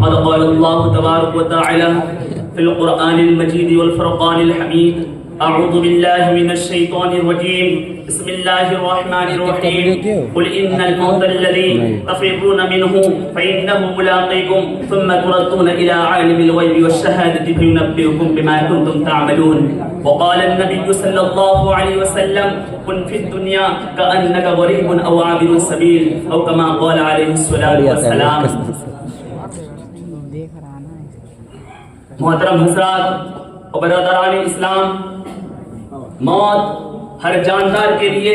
قد قال الله تبارك وتعالى في القرآن المجيد والفرقان الحميد أعوذ بالله من الشيطان الرجيم بسم الله الرحمن الرحيم قل إن الموت الذي تفرون منه فإنه ملاقيكم ثم تردون إلى عالم الغيب والشهادة فينبئكم بما كنتم تعملون وقال النبي صلى الله عليه وسلم كن في الدنيا كأنك غريب أو عابر سبيل أو كما قال عليه الصلاة والسلام. محترم حضرات اور برادران اسلام، موت ہر جاندار کے لیے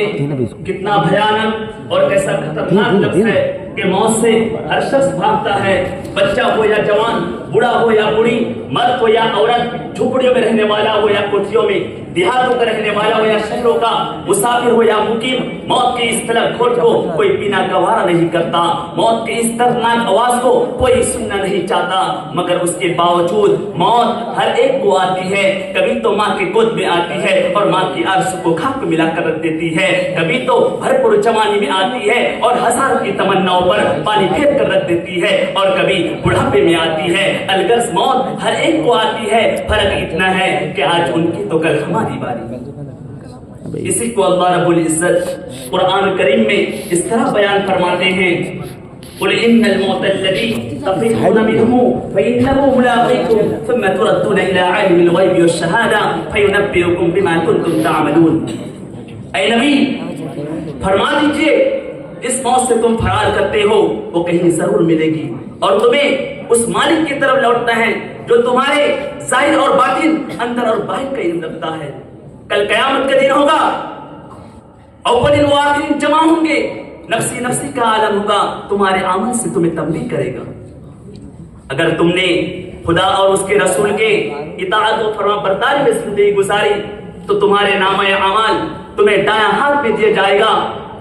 کتنا بھیانک اور کیسا خطرناک لفظ ہے کہ موت سے ہر شخص بھاگتا ہے، بچہ ہو یا جوان، بوڑھا ہو یا بوڑھی، مرد ہو یا عورت، جھوپڑیوں میں رہنے والا ہو یا کوٹھیوں میں، دیہاتوں کا رہنے والا ہو یا شہروں کا، مسافر ہو یا مقیم، موت کی اس طلب کھوٹ کو کوئی پینا گوارا نہیں کرتا، موت کی اس دردناک آواز کو کوئی سننا نہیں چاہتا، مگر اس کے باوجود موت ہر ایک کو آتی ہے. کبھی تو ماں کی گود میں آتی ہے اور ماں کی آرزو کو خاک ملا کر رکھ دیتی ہے، کبھی تو بھرپور جوانی میں آتی ہے اور ہزاروں کی تمناؤں پر پانی پھیر کر رکھ دیتی ہے، اور کبھی بڑھاپے میں آتی ہے. الغرض موت ہر ایک کو آتی ہے، فرق اتنا ہے کہ آج ان کی تو کل ہماری باری. اسی کو اللہ رب العزت قرآن کریم میں اس طرح بیان فرماتے ہیں قل ان الموت الذي تفرون منه فإنه ملاقيكم ثم تردون إلى عالم الغيب والشهادة فينبئكم بما كنتم تعملون. اے نبی فرما دیجئے اس موت سے تم فرار کرتے ہو وہ کہیں ضرور ملے گی اور تمہیں اس مالک کی طرف لوٹنا ہے جو تمہارے ظاہر اور باطن، اندر اور باہر کا علم رکھتا ہے. کل قیامت کا دن ہوگا، اولین و آخرین جمع ہوں گے، نفسی نفسی کا عالم ہوگا، تمہارے عمل سے تمہیں تنبیہ کرے گا. اگر تم نے خدا اور اس کے رسول کے اطاعت و فرما برداری میں زندگی گزاری تو تمہارے نامہ اعمال تمہیں دایاں ہاتھ میں دیا جائے گا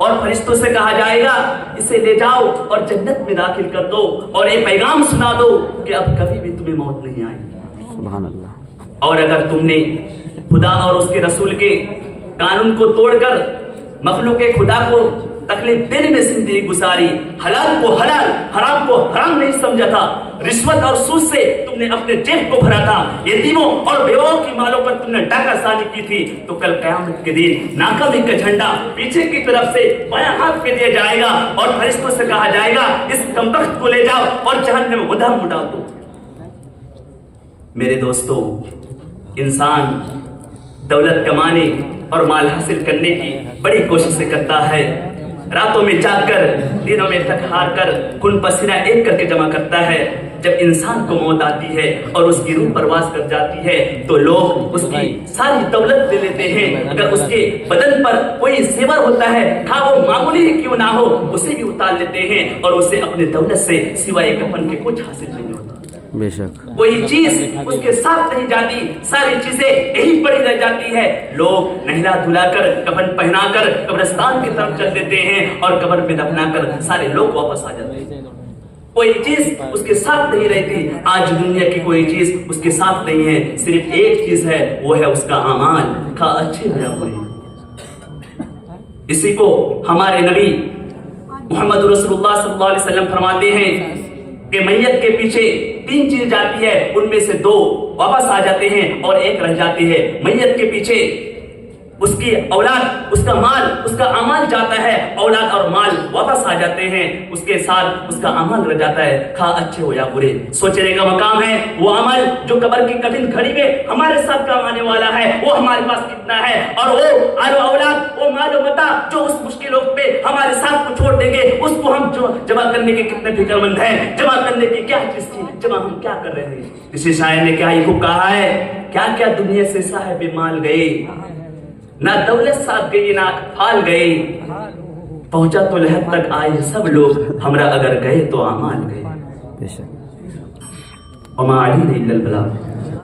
اور فرشتوں سے کہا جائے گا اسے لے جاؤ اور جنت میں داخل کر دو اور یہ پیغام سنا دو کہ اب کبھی بھی تمہیں موت نہیں آئے گی. سبحان اللہ. اور اگر تم نے خدا اور اس کے رسول کے قانون کو توڑ کر مخلوق خدا کو تکلیف دینے میں زندگی گزاری، حلال کو حلال، حرام کو حرام نہیں سمجھا تھا، رشوت اور سود سے تم نے اپنے جیب کو بھرا تھا، یتیموں اور بیواؤں کی مالوں پر تم نے ڈاکہ سازی کی تھی، تو کل قیامت کے دن ناکامی کا جھنڈا پیچھے کی طرف سے بایاں ہاتھ پہ دیا جائے گا اور فرشتوں سے کہا جائے گا اس کمبخت کو لے جاؤ اور جہنم میں ادھم ڈال دو. میرے دوستو، انسان دولت کمانے اور مال حاصل کرنے کی بڑی کوششیں کرتا ہے، راتوں میں جاگ کر دنوں میں تھک ہار کر خون پسینہ ایک کر کے جمع کرتا ہے. جب انسان کو موت آتی ہے اور اس کی روح پرواز کر جاتی ہے تو لوگ اس کی ساری دولت لے لیتے ہیں. اگر اس کے بدن پر کوئی زیور ہوتا ہے، خواہ وہ معمولی ہی کیوں نہ ہو، اسے بھی اتار لیتے ہیں اور اسے اپنے دولت سے سوائے کفن کے کچھ حاصل نہیں ہوتا. بے شک کوئی چیز اس کے ساتھ نہیں جاتی، ساری چیزیں یہی پڑی رہ جاتی ہے. لوگ نہلا دھلا کر کفن پہنا کر قبرستان کی طرف چل دیتے ہیں اور قبر میں دفنا کر سارے لوگ واپس آ جاتے ہیں. کوئی چیز اس کے ساتھ نہیں رہتی. آج دنیا کی کوئی چیز اس کے ساتھ نہیں ہے، صرف ایک چیز ہے، وہ ہے اس کا اعمال، خواہ اچھے ہو یا برے. اسی کو ہمارے نبی محمد رسول اللہ صلی اللہ علیہ وسلم فرماتے ہیں کہ میت کے پیچھے 3 چیز جاتی ہے، ان میں سے 2 واپس آ جاتے ہیں اور 1 رہ جاتی ہے. میت کے پیچھے اس کی اولاد، اس کا مال، اس کا عمل جاتا ہے، اولاد اور مال واپس آ جاتے ہیں، اس کے ساتھ اس کا عمل رہ جاتا ہے، خواہ اچھے ہو یا برے. سوچنے کا مقام ہے وہ عمل جو قبر کی کٹھن گھڑی میں ہمارے ساتھ کام آنے والا ہے وہ ہمارے پاس کتنا ہے، اور وہ آل و اولاد، وہ مال و متاع جو اس مشکل وقت پہ ہمارے ساتھ کو چھوڑ دیں گے، اس کو ہم جمع کرنے کے کتنے فکر مند ہیں، جمع کرنے کی کیا چیز تھی، جمع ہم کیا کر رہے ہیں. اسی شاعر نے کیا ہی خوب کہا ہے، کیا کیا دنیا سے صاحب مال گئے، نہ دولت ساتھ گئی نہ پھال گئے، پہنچا تو لحد تک آئے سب لوگ، ہمرا اگر گئے تو اعمال گئے. وما علینا الا البلاغ.